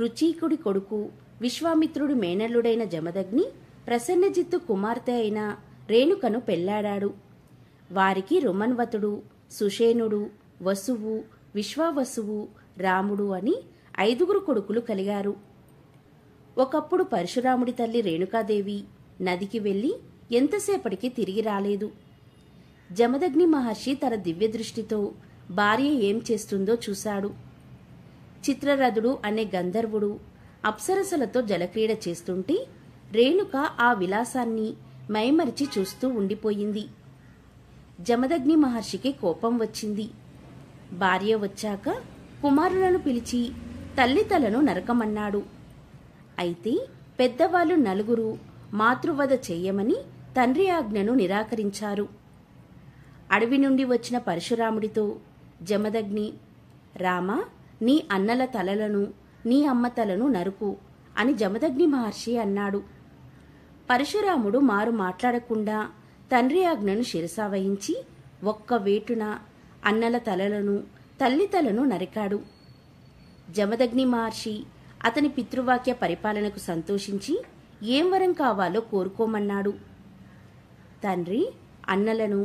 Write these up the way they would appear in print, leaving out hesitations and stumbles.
రుచీకుడి కొడుకు విశ్వామిత్రుడి మేనల్లుడైన జమదగ్ని ప్రసన్నజిత్తు కుమార్తె అయిన రేణుకను పెళ్లాడాడు. వారికి రుమన్వతుడు, సుషేనుడు, వసువు, విశ్వావసువు, రాముడు అని 5 కొడుకులు కలిగారు. ఒకప్పుడు పరశురాముడి తల్లి రేణుకాదేవి నదికి వెళ్లి ఎంతసేపటికి తిరిగి రాలేదు. జమదగ్ని మహర్షి తన దివ్యదృష్టితో భార్య ఏం చేస్తుందో చూశాడు. చిత్రరథుడు అనే గంధర్వుడు అప్సరసలతో జలక్రీడ చేస్తుంటే రేణుక ఆ విలాసాన్ని మైమరిచి చూస్తూ ఉండిపోయింది. జమదగ్ని మహర్షికి కోపం వచ్చింది. భార్య వచ్చాక కుమారులను పిలిచి తల్లి తలను నరకమన్నాడు. అయితే పెద్దవాళ్లు 4 మాతృవధ చెయ్యమని తండ్రి ఆజ్ఞను నిరాకరించారు. అడవి నుండి వచ్చిన పరశురాముడితో జమదగ్ని, రామా, నీ అన్నల తలలను, నీ అమ్మ తలను నరుకు అని జమదగ్ని మహర్షి అన్నాడు. పరశురాముడు మారు మాట్లాడకుండా తండ్రి ఆజ్ఞను శిరసావహించి ఒక్క వేటున అన్నల తలలను, తల్లి తలను నరికాడు. జమదగ్ని మహర్షి అతని పితృవాక్య పరిపాలనకు సంతోషించి ఏం వరం కావాలో కోరుకోమన్నాడు. తండ్రి, అన్నలను,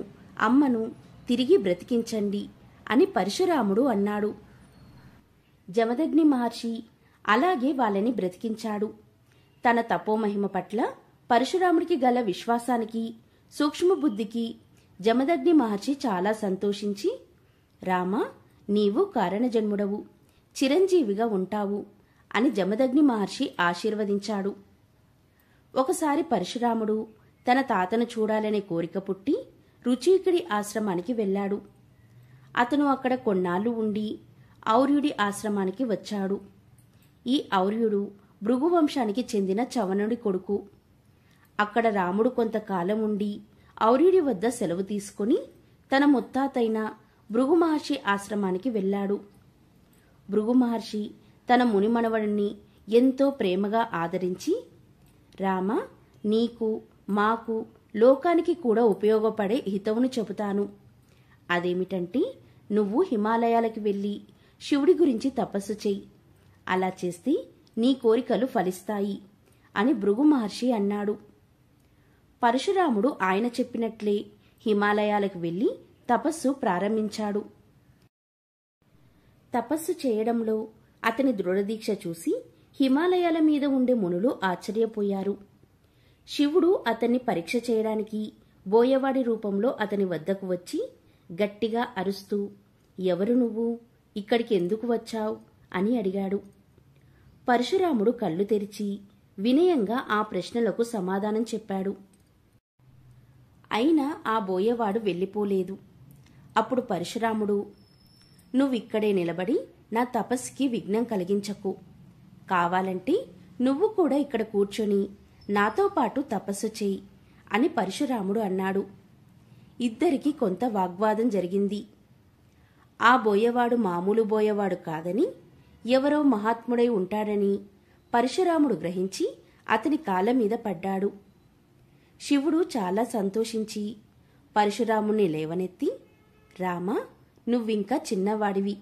అమ్మను తిరిగి బ్రతికించండి అని పరశురాముడు అన్నాడు. జమదగ్ని మహర్షి అలాగే వాళ్ళని బ్రతికించాడు. తన తపోమహిమ పట్ల పరశురాముడికి గల విశ్వాసానికి, సూక్ష్మబుద్ధికి జమదగ్ని మహర్షి చాలా సంతోషించి, రామా, నీవు కారణజన్ముడవు, చిరంజీవిగా ఉంటావు అని జమదగ్ని మహర్షి ఆశీర్వదించాడు. ఒకసారి పరశురాముడు తన తాతను చూడాలనే కోరిక పుట్టి రుచీకుడి ఆశ్రమానికి వెళ్ళాడు. అతను అక్కడ కొన్నాళ్లు ఉండి ఔర్యుడి ఆశ్రమానికి వచ్చాడు. ఈ ఔర్యుడు భృగువంశానికి చెందిన చవనుడి కొడుకు. అక్కడ రాముడు కొంతకాలం ఉండి ఔర్యుడి వద్ద సెలవు తీసుకుని తన ముత్తాతైన భృగు మహర్షి ఆశ్రమానికి వెళ్ళాడు. భృగు మహర్షి తన మునిమనవడిని ఎంతో ప్రేమగా ఆదరించి, రామా, నీకు, మాకు, లోకానికి కూడా ఉపయోగపడే హితవును చెబుతాను. అదేమిటంటే, నువ్వు హిమాలయాలకు వెళ్ళి శివుడి గురించి తపస్సు చెయ్యి. అలా చేస్తే నీ కోరికలు ఫలిస్తాయి అని భృగు మహర్షి అన్నాడు. పరశురాముడు ఆయన చెప్పినట్లే హిమాలయాలకు వెళ్లి తపస్సు ప్రారంభించాడు. తపస్సు చేయడంలో అతని దృఢదీక్ష చూసి హిమాలయాల మీద ఉండే మునులు ఆశ్చర్యపోయారు. శివుడు అతన్ని పరీక్ష చేయడానికి బోయవాడి రూపంలో అతని వద్దకు వచ్చి గట్టిగా అరుస్తూ, ఎవరు నువ్వు, ఇక్కడికి ఎందుకు వచ్చావు అని అడిగాడు. పరశురాముడు కళ్ళు తెరిచి వినయంగా ఆ ప్రశ్నలకు సమాధానం చెప్పాడు. అయినా ఆ బోయవాడు వెళ్ళిపోలేదు. అప్పుడు పరశురాముడు, నువ్విక్కడే నిలబడి నా తపస్సుకి విఘ్నం కలిగించకు. కావాలంటే నువ్వు కూడా ఇక్కడ కూర్చొని నాతో పాటు తపస్సు చెయ్యి అని పరశురాముడు అన్నాడు. ఇద్దరికీ కొంత వాగ్వాదం జరిగింది. ఆ బోయవాడు మామూలు బోయవాడు కాదని, ఎవరో మహాత్ముడై ఉంటాడని పరశురాముడు గ్రహించి అతని కాళ్ళ మీద పడ్డాడు. శివుడు చాలా సంతోషించి పరశురాముణ్ణి లేవనెత్తి, రామా, నువ్వింకా చిన్నవాడివి,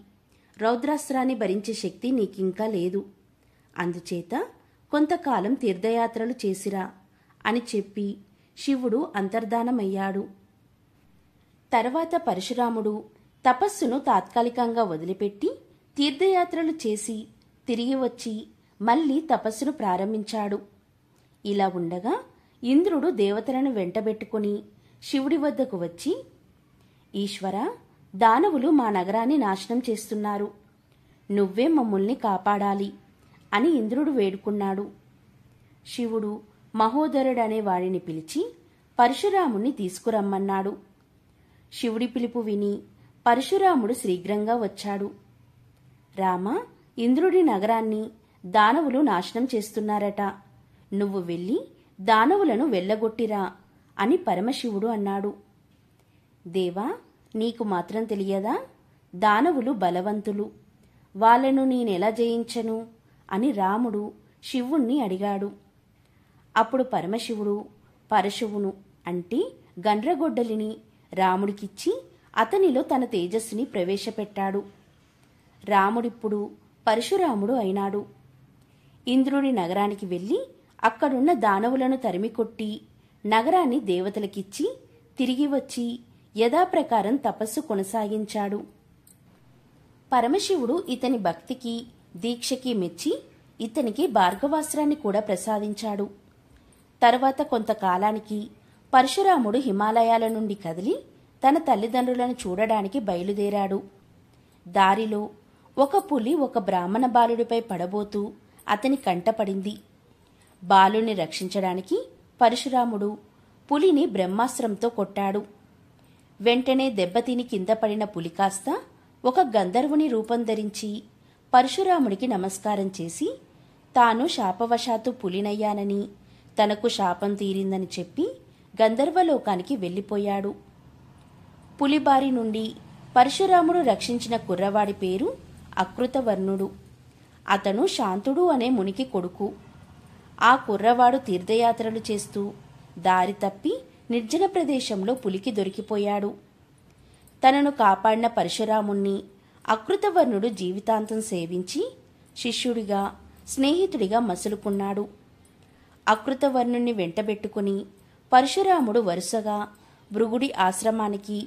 రౌద్రాస్త్రాన్ని భరించే శక్తి నీకింకా లేదు. అందుచేత కొంతకాలం తీర్థయాత్రలు చేసిరా అని చెప్పి శివుడు అంతర్ధానమయ్యాడు. తర్వాత పరశురాముడు తపస్సును తాత్కాలికంగా వదిలిపెట్టి తీర్థయాత్రలు చేసి తిరిగి వచ్చి మళ్లీ తపస్సును ప్రారంభించాడు. ఇలా ఉండగా ఇంద్రుడు దేవతలను వెంటబెట్టుకుని శివుడి వద్దకు వచ్చి, ఈశ్వరా, దానవులు మా నగరాన్ని నాశనం చేస్తున్నారు, నువ్వే మమ్మల్ని కాపాడాలి అని ఇంద్రుడు వేడుకున్నాడు. శివుడు మహోదరుడనే వాడిని పిలిచి పరశురాముణ్ణి తీసుకురమ్మన్నాడు. శివుడి పిలుపు విని పరశురాముడు శీఘ్రంగా వచ్చాడు. రామా, ఇంద్రుడి నగరాన్ని దానవులు నాశనం చేస్తున్నారట, నువ్వు వెళ్ళి దానవులను వెళ్ళగొట్టిరా అని పరమశివుడు అన్నాడు. దేవా, నీకు మాత్రం తెలియదా, దానవులు బలవంతులు, వాళ్లను నేనెలా జయించను అని రాముడు శివుణ్ణి అడిగాడు. అప్పుడు పరమశివుడు పరశువును అంటే గండ్రగొడ్డలిని రాముడికిచ్చి అతనిలో తన తేజస్సుని ప్రవేశపెట్టాడు. రాముడిప్పుడు పరశురాముడు అయినాడు. ఇంద్రుడి నగరానికి వెళ్ళి అక్కడున్న దానవులను తరిమికొట్టి నగరాన్ని దేవతలకిచ్చి తిరిగి వచ్చి యథాప్రకారం తపస్సు కొనసాగించాడు. పరమశివుడు ఇతని భక్తికి దీక్షకి మెచ్చి ఇతనికి భార్గవాస్త్రాన్ని కూడా ప్రసాదించాడు. తరువాత కొంతకాలానికి పరశురాముడు హిమాలయాల నుండి కదిలి తన తల్లిదండ్రులను చూడడానికి బయలుదేరాడు. దారిలో ఒక పులి ఒక బ్రాహ్మణ బాలుడిపై పడబోతూ అతని కంటపడింది. బాలుని రక్షించడానికి పరశురాముడు పులిని బ్రహ్మాస్త్రంతో కొట్టాడు. వెంటనే దెబ్బతిని కింద పడిన పులి కాస్త ఒక గంధర్వుని రూపం ధరించి పరశురాముడికి నమస్కారం చేసి తాను శాపవశాత్తు పులినయ్యానని తనకు శాపం తీరిందని చెప్పి గంధర్వలోకానికి వెళ్ళిపోయాడు. పులిబారి నుండి పరశురాముడు రక్షించిన కుర్రవాడి పేరు అకృతవర్ణుడు. అతను శాంతుడు అనే మునికి కొడుకు. ఆ కుర్రవాడు తీర్థయాత్రలు చేస్తూ దారి తప్పి నిర్జన ప్రదేశంలో పులికి దొరికిపోయాడు. తనను కాపాడిన పరశురాముణ్ణి అకృతవర్ణుడు జీవితాంతం సేవించి శిష్యుడిగా స్నేహితుడిగా మసులుకున్నాడు. అకృతవర్ణుణ్ణి వెంటబెట్టుకుని పరశురాముడు వరుసగా భృగుడి ఆశ్రమానికి,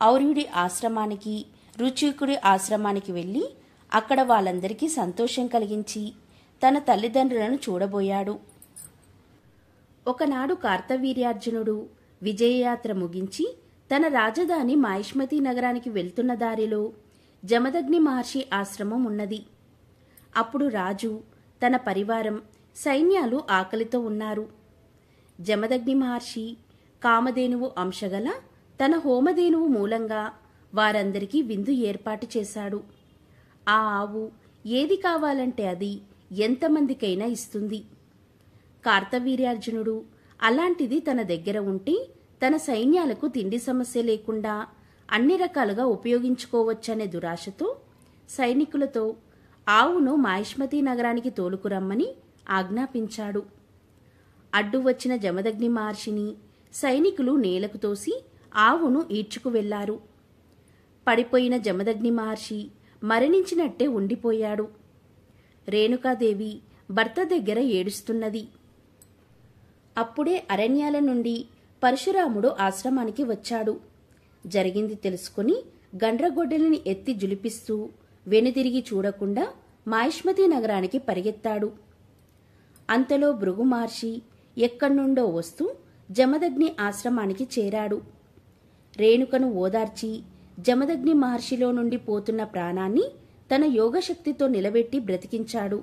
ఔర్యుడి ఆశ్రమానికి, రుచికుడి ఆశ్రమానికి వెళ్ళి అక్కడ వాళ్ళందరికీ సంతోషం కలిగించి తన తల్లిదండ్రులను చూడబోయాడు. ఒకనాడు కార్తవీర్యార్జునుడు విజయయాత్ర ముగించి తన రాజధాని మాహిష్మతి నగరానికి వెళ్తున్న దారిలో జమదగ్ని మహర్షి ఆశ్రమం ఉన్నది. అప్పుడు రాజు, తన పరివారం, సైన్యాలు ఆకలితో ఉన్నారు. జమదగ్ని మహర్షి కామధేనువు అంశగల తన హోమధేనువు మూలంగా వారందరికీ విందు ఏర్పాటు చేశాడు. ఆ ఆవు ఏది కావాలంటే అది ఎంతమందికైనా ఇస్తుంది. కార్తవీర్యార్జునుడు అలాంటిది తన దగ్గర ఉంటే తన సైన్యాలకు తిండి సమస్య లేకుండా అన్ని రకాలుగా ఉపయోగించుకోవచ్చనే దురాశతో సైనికులతో ఆవును మాహిష్మతి నగరానికి తోలుకురమ్మని ఆజ్ఞాపించాడు. అడ్డు వచ్చిన జమదగ్ని మహర్షిని సైనికులు నేలకు తోసి ఆవును ఈడ్చుకు వెళ్లారు. పడిపోయిన జమదగ్ని మహర్షి మరణించినట్టే ఉండిపోయాడు. రేణుకాదేవి భర్త దగ్గర ఏడుస్తున్నది. అప్పుడే అరణ్యాల నుండి పరశురాముడు ఆశ్రమానికి వచ్చాడు. జరిగింది తెలుసుకుని గండ్రగొడ్డలిని ఎత్తి జులిపిస్తూ వెనుదిరిగి చూడకుండా మాహిష్మతి నగరానికి పరిగెత్తాడు. అంతలో భృగు మహర్షి ఎక్కడ్నుండో వస్తూ జమదగ్ని ఆశ్రమానికి చేరాడు. రేణుకను ఓదార్చి జమదగ్ని మహర్షిలో నుండి పోతున్న ప్రాణాన్ని తన యోగశక్తితో నిలబెట్టి బ్రతికించాడు.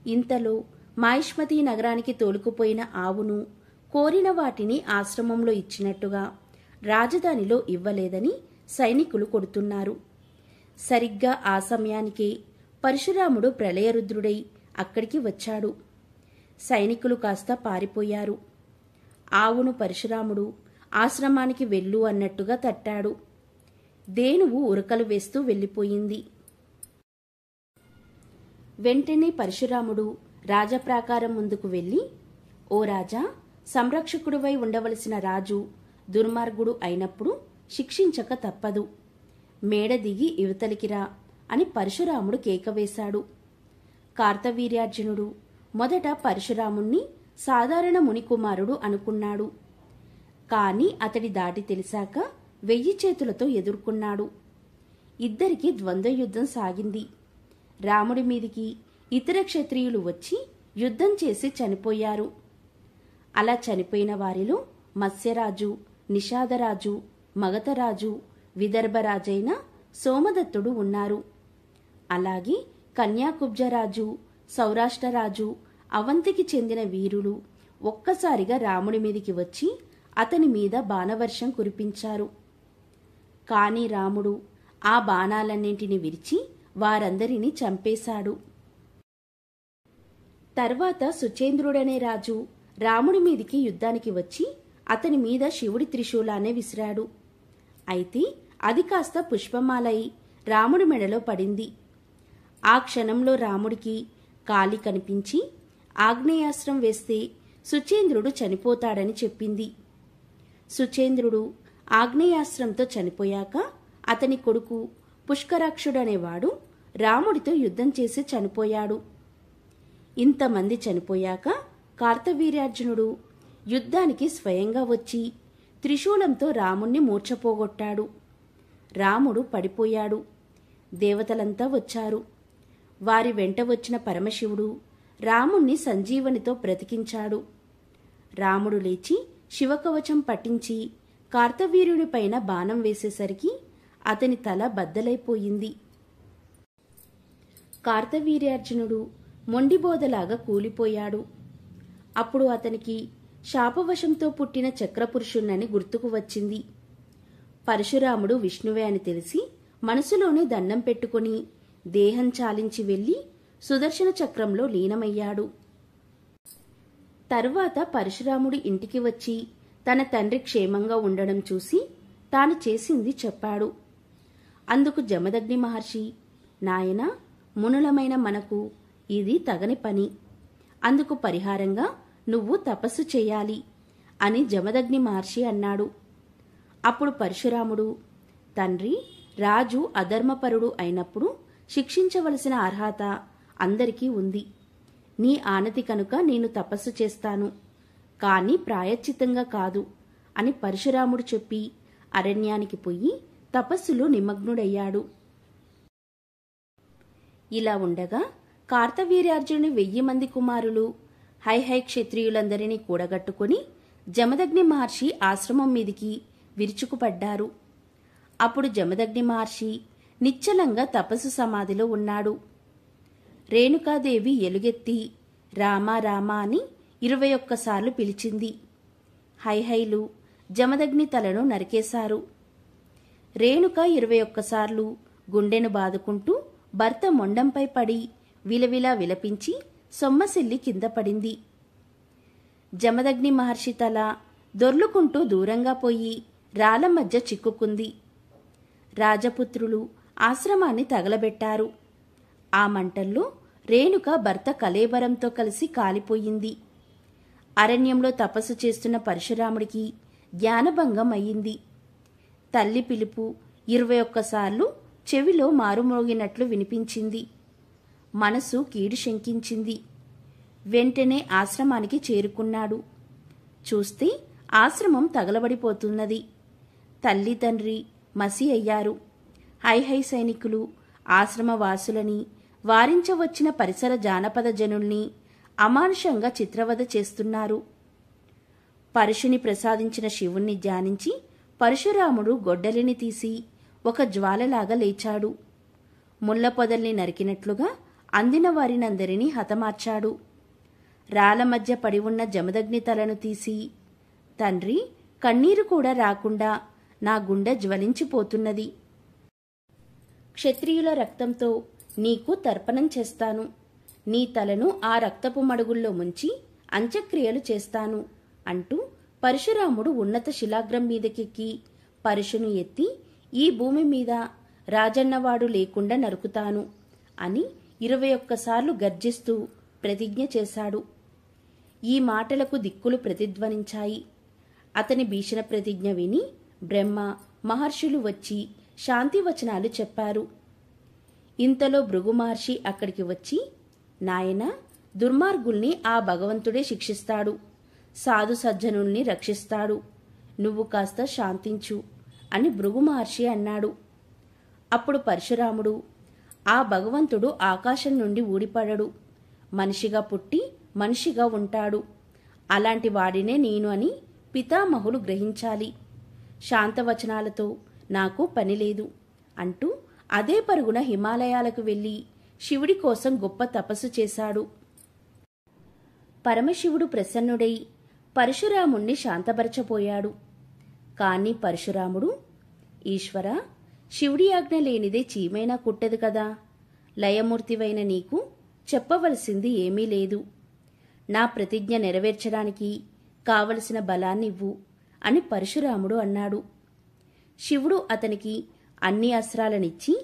ఇంతలో మాహిష్మతి నగరానికి తోలుకుపోయిన ఆవును కోరిన వాటిని ఆశ్రమంలో ఇచ్చినట్టుగా రాజధానిలో ఇవ్వలేదని సైనికులు కొడుతున్నారు. సరిగ్గా ఆ సమయానికే పరశురాముడు ప్రళయరుద్రుడై అక్కడికి వచ్చాడు. సైనికులు కాస్త పారిపోయారు. ఆవును పరశురాముడు ఆశ్రమానికి వెళ్ళు అన్నట్టుగా తట్టాడు. దేనువు ఉరకలు వేస్తూ వెళ్ళిపోయింది. వెంటనే పరశురాముడు రాజప్రాకారం ముందుకు వెళ్ళి, ఓ రాజా, సంరక్షకుడివై ఉండవలసిన రాజు దుర్మార్గుడు అయినప్పుడు శిక్షించక తప్పదు. మేడ దిగి ఇవతలికిరా అని పరశురాముడు కేకవేశాడు. కార్తవీర్యార్జునుడు మొదట పరశురాముణ్ణి సాధారణ మునికుమారుడు అనుకున్నాడు. కాని అతడి దాటి తెలిసాక 1000 చేతులతో ఎదుర్కొన్నాడు. ఇద్దరికి ద్వంద్వయుద్ధం సాగింది. రాముడి మీదికి ఇతర క్షత్రియులు వచ్చి యుద్ధం చేసి చనిపోయారు. అలా చనిపోయిన వారిలో మత్స్యరాజు, నిషాదరాజు, మగధరాజు, విదర్భరాజైన సోమదత్తుడు ఉన్నారు. అలాగే కన్యాకుబ్జరాజు, సౌరాష్ట్రరాజు, అవంతికి చెందిన వీరులు ఒక్కసారిగా రాముడి మీదికి వచ్చి అతని మీద బాణవర్షం కురిపించారు. కాని రాముడు ఆ బాణాలన్నింటినీ విరిచి వారందరినీ చంపేశాడు. తర్వాత సుచేంద్రుడనే రాజు రాముడి మీదికి యుద్ధానికి వచ్చి అతని మీద శివుడి త్రిశూలాన్ని విసిరాడు. అయితే అది కాస్త పుష్పమాలై రాముడి మెడలో పడింది. ఆ క్షణంలో రాముడికి కాలి కనిపించి ఆగ్నేయాస్త్రం వేస్తే సుచేంద్రుడు చనిపోతాడని చెప్పింది. సుచేంద్రుడు ఆగ్నేయాస్త్రంతో చనిపోయాక అతని కొడుకు పుష్కరాక్షుడనేవాడు రాముడితో యుద్ధం చేసి చనిపోయాడు. ఇంతమంది చనిపోయాక కార్తవీర్యార్జునుడు యుద్ధానికి స్వయంగా వచ్చి త్రిశూలంతో రాముణ్ణి మూర్ఛపోగొట్టాడు. రాముడు పడిపోయాడు. దేవతలంతా వచ్చారు. వారి వెంట వచ్చిన పరమశివుడు రాముణ్ణి సంజీవనితో బ్రతికించాడు. రాముడు లేచి శివకవచం పట్టించి కార్తవీర్యునిపైన బాణం వేసేసరికి అతని తల బద్దలైపోయింది. కార్తవీర్యార్జునుడు మొండిబోదలాగా కూలిపోయాడు. అప్పుడు అతనికి శాపవశంతో పుట్టిన చక్రపురుషుణ్ణని గుర్తుకు వచ్చింది. పరశురాముడు విష్ణువే అని తెలిసి మనసులోనే దండం పెట్టుకుని దేహం చాలించి వెళ్లి సుదర్శన చక్రంలో లీనమయ్యాడు. తరువాత పరశురాముడు ఇంటికి వచ్చి తన తండ్రి క్షేమంగా ఉండడం చూసి తాను చేసింది చెప్పాడు. అందుకు జమదగ్ని మహర్షి, నాయనా, మునులమైన మనకు ఇది తగని పని. అందుకు పరిహారంగా నువ్వు తపస్సు చేయాలి అని జమదగ్ని మహర్షి అన్నాడు. అప్పుడు పరశురాముడు, తండ్రి, రాజు అధర్మపరుడు అయినప్పుడు శిక్షించవలసిన అర్హత అందరికీ ఉంది. నీ ఆనతి కనుక నేను తపస్సు చేస్తాను, కాని ప్రాయశ్చిత్తంగా కాదు అని పరశురాముడు చెప్పి అరణ్యానికి పోయి తపస్సులో నిమగ్నుడయ్యాడు. ఇలా ఉండగా కార్తవీర్యార్జునుని 1000 మంది కుమారులు హైహై క్షత్రియులందరినీ కూడగట్టుకుని జమదగ్ని మహర్షి ఆశ్రమం మీదికి విరుచుకుపడ్డారు. అప్పుడు జమదగ్ని మహర్షి నిశ్చలంగా తపస్సు సమాధిలో ఉన్నాడు. రేణుకాదేవి ఎలుగెత్తి రామా రామా అని 21 సార్లు పిలిచింది. హైహైలు జమదగ్ని తలను నరికేశారు. రేణుక 21 సార్లు గుండెను బాదుకుంటూ భర్త మొండంపై పడి విలవిలా విలపించి సొమ్మసిల్లి కింద పడింది. జమదగ్ని మహర్షి తల దొర్లుకుంటూ దూరంగా పోయి రాళ్ల మధ్య చిక్కుకుంది. రాజపుత్రులు ఆశ్రమాన్ని తగలబెట్టారు. ఆ మంటల్లో రేణుక భర్త కళేబరంతో కలిసి కాలిపోయింది. అరణ్యంలో తపస్సు చేస్తున్న పరశురాముడికి జ్ఞానభంగం అయ్యింది. తల్లి పిలుపు 21 సార్లు చెవిలో మారుమోగినట్లు వినిపించింది. మనసు కీడు శంకించింది. వెంటనే ఆశ్రమానికి చేరుకున్నాడు. చూస్తే ఆశ్రమం తగలబడిపోతున్నది. తల్లి తండ్రి మసి అయ్యారు. హైహై సైనికులు ఆశ్రమవాసులని, వారించవచ్చిన పరిసర జానపద జనుల్ని అమానుషంగా చిత్రవద చేస్తున్నారు. పరశుని ప్రసాదించిన శివుణ్ణి ధ్యానించి పరశురాముడు గొడ్డలిని తీసి ఒక జ్వాలలాగా లేచాడు. ముళ్ల పొదల్ని నరికినట్లుగా అందిన వారినందరినీ హతమార్చాడు. రాళ్ల మధ్య పడి ఉన్న జమదగ్ని తలను తీసి, తండ్రి, కన్నీరు కూడా రాకుండా నా గుండె జ్వలించిపోతున్నది. క్షత్రియుల రక్తంతో నీకు తర్పణం చేస్తాను. నీ తలను ఆ రక్తపు మడుగుల్లో ముంచి అంత్యక్రియలు చేస్తాను అంటూ పరశురాముడు ఉన్నత శిలాగ్రం మీదకెక్కి పరశును ఎత్తి ఈ భూమి మీద రాజన్నవాడు లేకుండా నరుకుతాను అని 21 సార్లు గర్జిస్తూ ప్రతిజ్ఞ చేశాడు. ఈ మాటలకు దిక్కులు ప్రతిధ్వనించాయి. అతని భీషణ ప్రతిజ్ఞ విని బ్రహ్మ, మహర్షులు వచ్చి శాంతివచనాలు చెప్పారు. ఇంతలో భృగు మహర్షి అక్కడికి వచ్చి, నాయనా, దుర్మార్గుల్ని ఆ భగవంతుడే శిక్షిస్తాడు, సాధు సజ్జనుల్ని రక్షిస్తాడు, నువ్వు కాస్త శాంతించు అని భృగు మహర్షి అన్నాడు. అప్పుడు పరశురాముడు, ఆ భగవంతుడు ఆకాశం నుండి ఊడిపడడు, మనిషిగా పుట్టి మనిషిగా ఉంటాడు, అలాంటి వాడినే నేను అని పితామహులు గ్రహించాలి, శాంతవచనాలతో నాకు పనిలేదు అంటూ అదే పరుగున హిమాలయాలకు వెళ్లి శివుడి కోసం గొప్ప తపస్సు చేశాడు. పరమశివుడు ప్రసన్నుడై పరశురాముణ్ణి శాంతపరచపోయాడు. కాని పరశురాముడు, ఈశ్వరా, శివుడి ఆజ్ఞ లేనిదే చీమైనా కుట్టదు కదా, లయమూర్తివైన నీకు చెప్పవలసింది ఏమీ లేదు, నా ప్రతిజ్ఞ నెరవేర్చడానికి కావలసిన బలాన్నివ్వు అని పరశురాముడు అన్నాడు. శివుడు అతనికి అన్ని అస్త్రాలనిచ్చి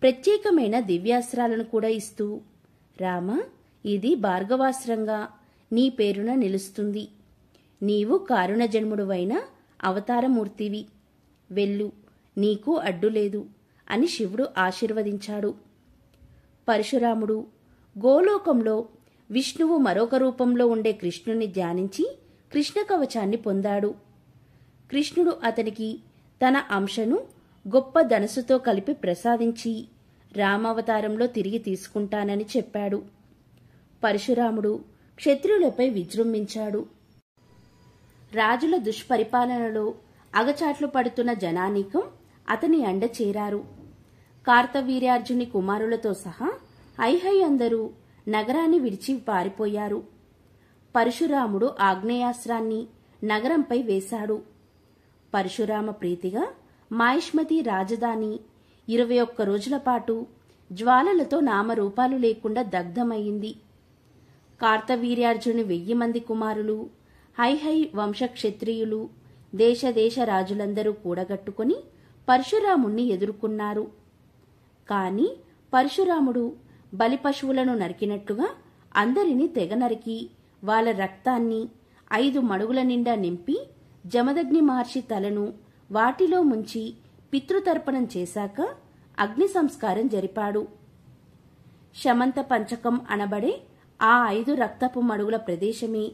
ప్రత్యేకమైన దివ్యాస్త్రాలను కూడా ఇస్తూ, రామ, ఇది భార్గవాస్త్రంగా నీ పేరున నిలుస్తుంది, నీవు కారుణజన్ముడువైన అవతారమూర్తివి, వెళ్ళు, నీకు అడ్డులేదు అని శివుడు ఆశీర్వదించాడు. పరశురాముడు గోలోకంలో విష్ణువు మరొక రూపంలో ఉండే కృష్ణుని ధ్యానించి కృష్ణ కవచాన్ని పొందాడు. కృష్ణుడు అతనికి తన అంశను గొప్ప ధనుసుతో కలిపి ప్రసాదించి రామావతారంలో తిరిగి తీసుకుంటానని చెప్పాడు. పరశురాముడు క్షత్రియులపై విజృంభించాడు. రాజుల దుష్పరిపాలనలో అగచాట్లు పడుతున్న జనానీకం అతని అండ చేరారు. కార్తవీర్యార్జుని కుమారులతో సహా ఐహై అందరూ నగరాన్ని విడిచి పారిపోయారు. పరశురాముడు ఆగ్నేయాస్త్రాన్ని నగరంపై వేశాడు. పరశురామ ప్రీతిగా మాహిష్మతి రాజధాని 21 రోజుల పాటు జ్వాలలతో నామరూపాలు లేకుండా దగ్ధమయ్యింది. కార్తవీర్యార్జుని 1000 మంది కుమారులు, హైహై వంశక్షత్రియులు, దేశ రాజులందరూ కూడగట్టుకుని పరశురాముణ్ణి ఎదుర్కొన్నారు. కాని పరశురాముడు బలిపశువులను నరికినట్లుగా అందరినీ తెగ నరికి వాళ్ళ రక్తాన్ని 5 మడుగుల నిండా నింపి జమదగ్ని మహర్షి తలను వాటిలో ముంచి పితృతర్పణం చేశాక అగ్ని సంస్కారం జరిపాడు. శమంత పంచకం అనబడే ఆ 5 రక్తపు మడుగుల ప్రదేశమే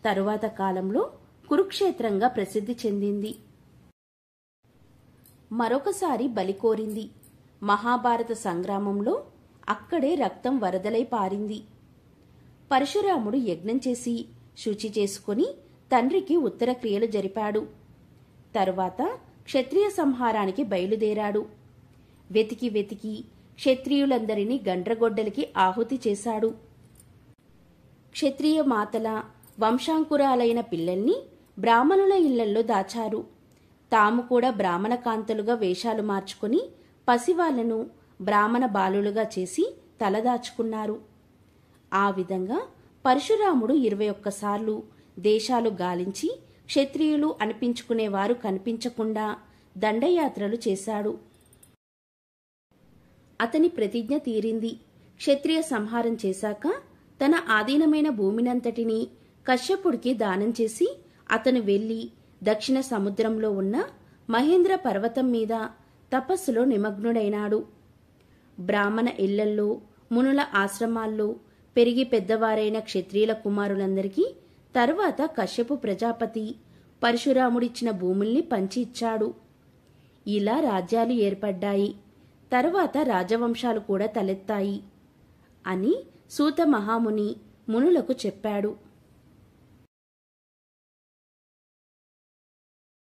తరువాత కాలంలో కురుక్షేత్రంగా ప్రసిద్ధి చెందింది. మరొకసారి బలి కోరింది. మహాభారత సంగ్రామంలో అక్కడే రక్తం వరదలై పారింది. పరశురాముడు యజ్ఞం చేసి శుచి చేసుకుని తండ్రికి ఉత్తర క్రియలు జరిపాడు. తరువాత క్షత్రియ సంహారానికి బయలుదేరాడు. వెతికి క్షత్రియులందరినీ గండ్రగొడ్డలికి ఆహుతి చేశాడు. క్షత్రియ మాతల వంశాంకురాలైన పిల్లల్ని బ్రాహ్మణుల ఇళ్లల్లో దాచారు. తాము కూడా బ్రాహ్మణ కాంతలుగా వేషాలు మార్చుకుని పసివాళ్లను బ్రాహ్మణ బాలులుగా చేసి తలదాచుకున్నారు. ఆ విధంగా పరశురాముడు 21 సార్లు దేశాలు గాలించి క్షత్రియులు అనిపించుకునేవారు కనిపించకుండా దండయాత్రలు చేశాడు. అతని ప్రతిజ్ఞ తీరింది. క్షత్రియ సంహారం చేశాక తన ఆధీనమైన భూమినంతటినీ కశ్యపుడికి దానం చేసి అతను వెళ్లి దక్షిణ సముద్రంలో ఉన్న మహేంద్ర పర్వతం మీద తపస్సులో నిమగ్నుడైనాడు. బ్రాహ్మణ ఇళ్లల్లో, మునుల ఆశ్రమాల్లో పెరిగి పెద్దవారైన క్షత్రియుల కుమారులందరికీ తరువాత కశ్యపు ప్రజాపతి పరశురాముడిచ్చిన భూముల్ని పంచి ఇచ్చాడు. ఇలా రాజ్యాలు ఏర్పడ్డాయి. తరువాత రాజవంశాలు కూడా తలెత్తాయి అని సూత మహాముని మునులకు చెప్పాడు.